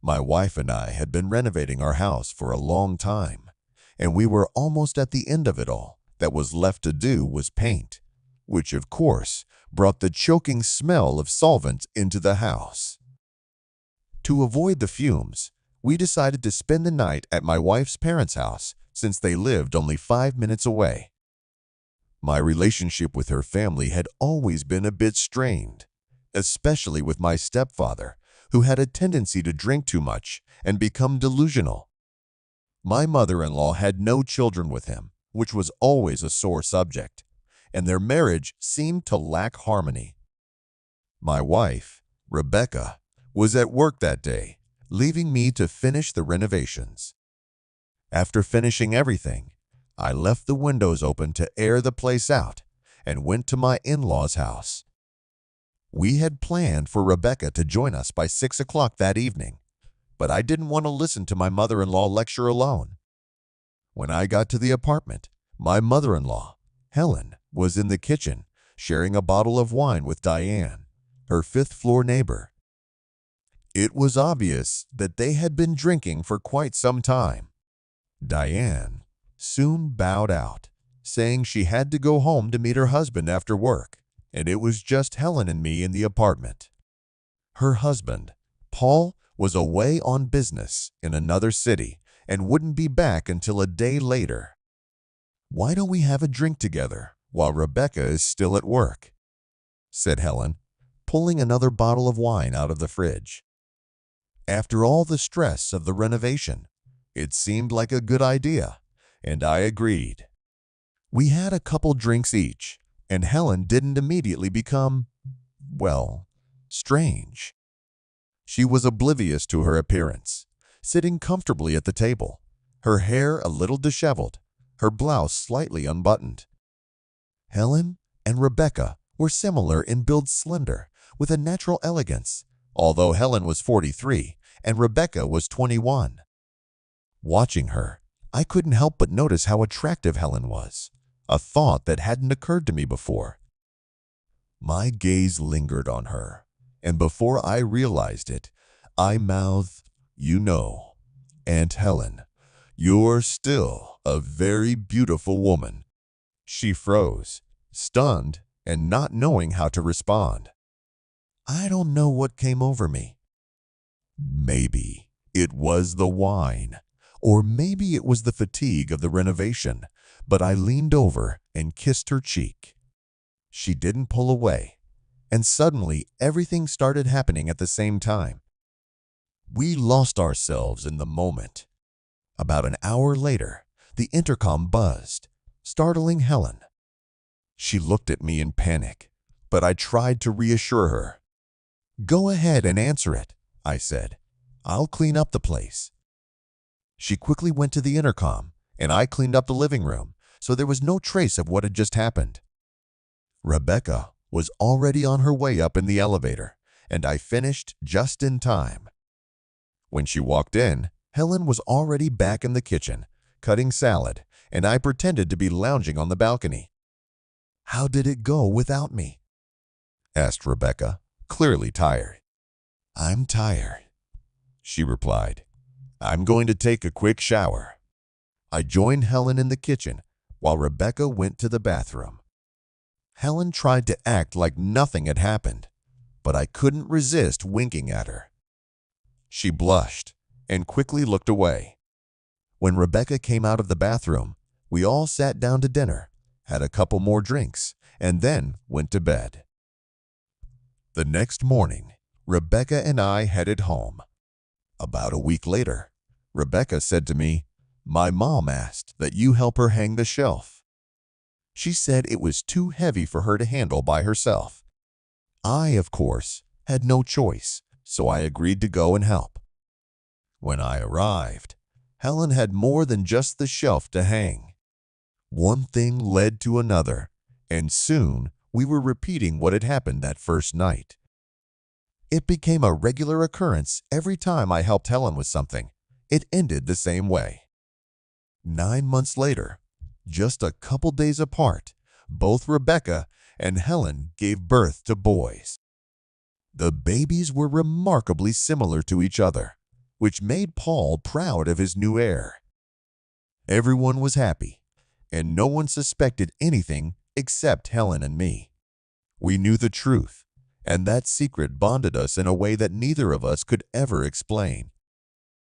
My wife and I had been renovating our house for a long time, and we were almost at the end of it all. That was left to do was paint, which of course brought the choking smell of solvent into the house. To avoid the fumes, we decided to spend the night at my wife's parents' house since they lived only 5 minutes away. My relationship with her family had always been a bit strained, especially with my stepfather, who had a tendency to drink too much and become delusional. My mother-in-law had no children with him, which was always a sore subject, and their marriage seemed to lack harmony. My wife, Rebecca, was at work that day, leaving me to finish the renovations. After finishing everything, I left the windows open to air the place out and went to my in-laws' house. We had planned for Rebecca to join us by 6 o'clock that evening, but I didn't want to listen to my mother-in-law lecture alone. When I got to the apartment, my mother-in-law, Helen, was in the kitchen sharing a bottle of wine with Diane, her fifth-floor neighbor. It was obvious that they had been drinking for quite some time. Diane soon bowed out, saying she had to go home to meet her husband after work, and it was just Helen and me in the apartment. Her husband, Paul, was away on business in another city and wouldn't be back until a day later. "Why don't we have a drink together while Rebecca is still at work?" said Helen, pulling another bottle of wine out of the fridge. After all the stress of the renovation, it seemed like a good idea, and I agreed. We had a couple drinks each, and Helen didn't immediately become, well, strange. She was oblivious to her appearance, sitting comfortably at the table, her hair a little disheveled, her blouse slightly unbuttoned. Helen and Rebecca were similar in build, slender, with a natural elegance, although Helen was 43 and Rebecca was 21. Watching her, I couldn't help but notice how attractive Helen was, a thought that hadn't occurred to me before. My gaze lingered on her, and before I realized it, I mouthed, "You know, Aunt Helen, you're still a very beautiful woman." She froze, stunned and not knowing how to respond. I don't know what came over me. Maybe it was the wine, or maybe it was the fatigue of the renovation, but I leaned over and kissed her cheek. She didn't pull away, and suddenly everything started happening at the same time. We lost ourselves in the moment. About an hour later, the intercom buzzed, startling Helen. She looked at me in panic, but I tried to reassure her. "Go ahead and answer it," I said. "I'll clean up the place." She quickly went to the intercom, and I cleaned up the living room, so there was no trace of what had just happened. Rebecca was already on her way up in the elevator, and I finished just in time. When she walked in, Helen was already back in the kitchen, cutting salad, and I pretended to be lounging on the balcony. "How did it go without me?" asked Rebecca, clearly tired. "I'm tired," she replied. "I'm going to take a quick shower." I joined Helen in the kitchen while Rebecca went to the bathroom. Helen tried to act like nothing had happened, but I couldn't resist winking at her. She blushed and quickly looked away. When Rebecca came out of the bathroom, we all sat down to dinner, had a couple more drinks, and then went to bed. The next morning, Rebecca and I headed home. About a week later, Rebecca said to me, "My mom asked that you help her hang the shelf." She said it was too heavy for her to handle by herself. I, of course, had no choice, so I agreed to go and help. When I arrived, Helen had more than just the shelf to hang. One thing led to another, and soon we were repeating what had happened that first night. It became a regular occurrence every time I helped Helen with something. It ended the same way. 9 months later, just a couple days apart, both Rebecca and Helen gave birth to boys. The babies were remarkably similar to each other, which made Paul proud of his new heir. Everyone was happy, and no one suspected anything except Helen and me. We knew the truth, and that secret bonded us in a way that neither of us could ever explain.